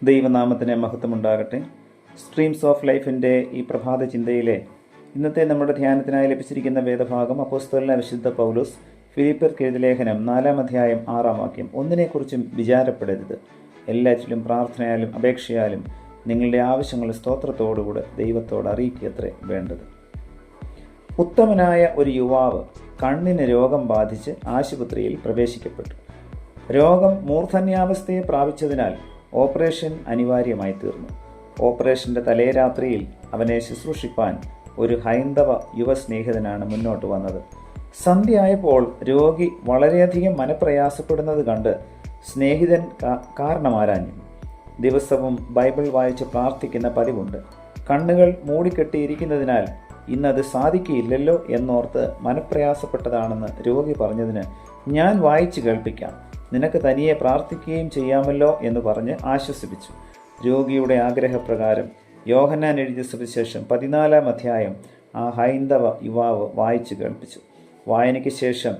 ദൈവനാമത്തിന് മഹത്വമുണ്ടാകട്ടെ. Streams of ലൈഫിൻ്റെ ഈ പ്രഭാത ചിന്തയിലെ ഇന്നത്തെ നമ്മുടെ ധ്യാനത്തിനായി ലഭിച്ചിരിക്കുന്ന വേദഭാഗം അപ്പോസ്തലനായ വിശുദ്ധ പൗലോസ് ഫിലിപ്പിയർക്ക് എഴുതിയ ലേഖനം 4-ാം അധ്യായം 6-ാം വാക്യം. ഒന്നിനെക്കുറിച്ചും വിചാരപ്പെടരുത്, എല്ലാറ്റിലും പ്രാർത്ഥനയാലും അപേക്ഷയാലും നിങ്ങളുടെ ആവശ്യങ്ങൾ സ്തോത്രത്തോടുകൂടെ ദൈവത്തോട് അറിയിക്കത്രേ വേണ്ടത്. ഉത്തമനായ ഒരു യുവാവ് കണ്ണിന് രോഗം ബാധിച്ച് ആശുപത്രിയിൽ പ്രവേശിക്കപ്പെട്ടു. രോഗം മൂർധന്യാവസ്ഥയെ പ്രാപിച്ചതിനാൽ ഓപ്പറേഷൻ അനിവാര്യമായി തീർന്നു. ഓപ്പറേഷൻ്റെ തലേരാത്രിയിൽ അവനെ ശുശ്രൂഷിപ്പാൻ ഒരു ഹൈന്ദവ യുവസ്നേഹിതനാണ് മുന്നോട്ട് വന്നത്. സന്ധ്യയായപ്പോൾ രോഗി വളരെയധികം മനപ്രയാസപ്പെടുന്നത് കണ്ട് സ്നേഹിതൻ കാരണമാരാഞ്ഞു. ദിവസവും ബൈബിൾ വായിച്ച് പ്രാർത്ഥിക്കുന്ന പതിവുണ്ട്. കണ്ണുകൾ മൂടിക്കെട്ടിയിരിക്കുന്നതിനാൽ ഇന്നത് സാധിക്കില്ലല്ലോ എന്നോർത്ത് മനപ്രയാസപ്പെട്ടതാണെന്ന് രോഗി പറഞ്ഞതിന്, ഞാൻ വായിച്ചു കേൾപ്പിക്കാം, നിനക്ക് തനിയെ പ്രാർത്ഥിക്കുകയും ചെയ്യാമല്ലോ എന്ന് പറഞ്ഞ് ആശ്വസിപ്പിച്ചു. രോഗിയുടെ ആഗ്രഹപ്രകാരം യോഹന്നാൻ എഴുതിയ സുവിശേഷം 14-ാം അധ്യായം ആ ഹൈന്ദവ യുവാവ് വായിച്ചു കേൾപ്പിച്ചു. വായനയ്ക്ക് ശേഷം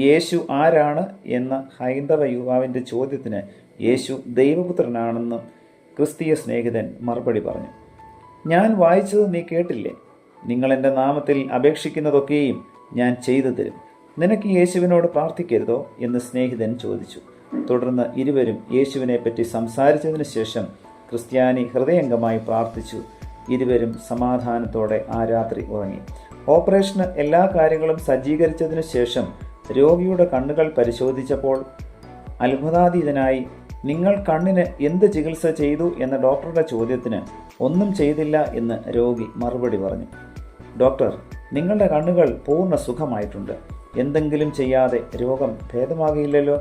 യേശു ആരാണ് എന്ന ഹൈന്ദവ യുവാവിൻ്റെ ചോദ്യത്തിന് യേശു ദൈവപുത്രനാണെന്ന് ക്രിസ്തീയ സ്നേഹിതൻ മറുപടി പറഞ്ഞു. ഞാൻ വായിച്ചത് നീ കേട്ടില്ലേ? നിങ്ങൾ എൻ്റെ നാമത്തിൽ അപേക്ഷിക്കുന്നതൊക്കെയും ഞാൻ ചെയ്തു തരും. നിനക്ക് യേശുവിനോട് പ്രാർത്ഥിക്കരുതോ എന്ന് സ്നേഹിതൻ ചോദിച്ചു. തുടർന്ന് ഇരുവരും യേശുവിനെ പറ്റി സംസാരിച്ചതിന് ശേഷം ക്രിസ്ത്യാനി ഹൃദയംഗമായി പ്രാർത്ഥിച്ചു. ഇരുവരും സമാധാനത്തോടെ ആ രാത്രി ഉറങ്ങി. ഓപ്പറേഷന് എല്ലാ കാര്യങ്ങളും സജ്ജീകരിച്ചതിനു ശേഷം രോഗിയുടെ കണ്ണുകൾ പരിശോധിച്ചപ്പോൾ അത്ഭുതാതീതനായി, നിങ്ങൾ കണ്ണിന് എന്ത് ചികിത്സ ചെയ്തു എന്ന ഡോക്ടറുടെ ചോദ്യത്തിന് ഒന്നും ചെയ്തില്ല എന്ന് രോഗി മറുപടി പറഞ്ഞു. ഡോക്ടർ, നിങ്ങളുടെ കണ്ണുകൾ പൂർണ്ണ സുഖമായിട്ടുണ്ട്, എന്തെങ്കിലും ചെയ്യാതെ രോഗം ഭേദമാകില്ലല്ലോ.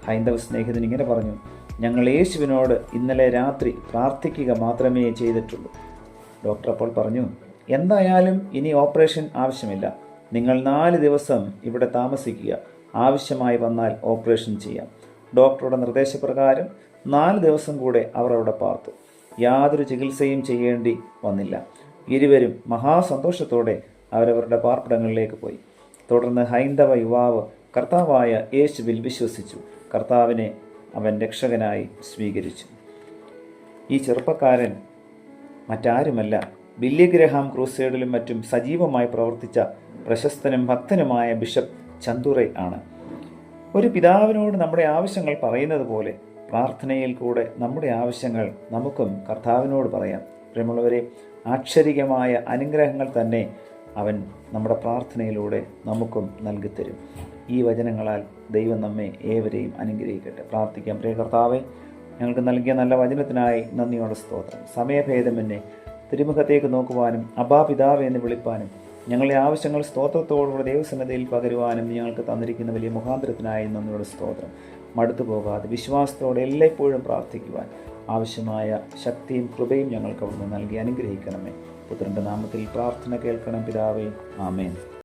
ഹൈന്ദവ സ്നേഹിതൻ ഇങ്ങനെ പറഞ്ഞു, ഞങ്ങൾ യേശുവിനോട് ഇന്നലെ രാത്രി പ്രാർത്ഥിക്കുക മാത്രമേ ചെയ്തിട്ടുള്ളൂ. ഡോക്ടർ അപ്പോൾ പറഞ്ഞു, എന്തായാലും ഇനി ഓപ്പറേഷൻ ആവശ്യമില്ല, നിങ്ങൾ 4 ദിവസം ഇവിടെ താമസിക്കുക, ആവശ്യമായി വന്നാൽ ഓപ്പറേഷൻ ചെയ്യാം. ഡോക്ടറുടെ നിർദ്ദേശപ്രകാരം 4 ദിവസം കൂടെ അവർ അവിടെ പാർത്തു. യാതൊരു ചികിത്സയും ചെയ്യേണ്ടി വന്നില്ല. ഇരുവരും മഹാസന്തോഷത്തോടെ അവരവരുടെ പാർപ്പിടങ്ങളിലേക്ക് പോയി. തുടർന്ന് ഹൈന്ദവ യുവാവ് കർത്താവായ യേശുവിൽ വിശ്വസിച്ചു. കർത്താവിനെ അവൻ രക്ഷകനായി സ്വീകരിച്ചു. ഈ ചെറുപ്പക്കാരൻ മറ്റാരുമല്ല, ബില്ലി ഗ്രഹാം ക്രൂസേഡിലും മറ്റും സജീവമായി പ്രവർത്തിച്ച പ്രശസ്തനും ഭക്തനുമായ ബിഷപ്പ് ചന്തുറൈ ആണ്. ഒരു പിതാവിനോട് നമ്മുടെ ആവശ്യങ്ങൾ പറയുന്നത് പോലെ പ്രാർത്ഥനയിൽ കൂടെ നമ്മുടെ ആവശ്യങ്ങൾ നമുക്കും കർത്താവിനോട് പറയാം. പ്രിയമുള്ളവരെ, ആക്ഷരികമായ അനുഗ്രഹങ്ങൾ തന്നെ അവൻ നമ്മുടെ പ്രാർത്ഥനയിലൂടെ നമുക്കും നൽകിത്തരും. ഈ വചനങ്ങളാൽ ദൈവം നമ്മെ ഏവരെയും അനുഗ്രഹിക്കട്ടെ. പ്രാർത്ഥിക്കാം. പ്രിയ കർത്താവേ, ഞങ്ങൾക്ക് നൽകിയ നല്ല വചനത്തിനായി നന്ദിയോടെ സ്തോത്രം. സമയഭേദമെന്നെ തിരുമുഖത്തേക്ക് നോക്കുവാനും അബാ പിതാവേ എന്ന് വിളിപ്പാനും ഞങ്ങളുടെ ആവശ്യങ്ങൾ സ്തോത്രത്തോടുകൂടെ ദൈവസന്നിധിയിൽ പകരുവാനും ഞങ്ങൾക്ക് തന്നിരിക്കുന്ന വലിയ മുഖാന്തരത്തിനായി നന്ദിയോടെ സ്തോത്രം. മടുത്തു പോകാതെ വിശ്വാസത്തോടെ എല്ലായ്പ്പോഴും പ്രാർത്ഥിക്കുവാൻ ആവശ്യമായ ശക്തിയും കൃപയും ഞങ്ങൾക്ക് അവിടുന്ന് നൽകി അനുഗ്രഹിക്കണമേ. പുത്രൻ്റെ നാമത്തിൽ പ്രാർത്ഥന കേൾക്കണം പിതാവേ. ആമേൻ.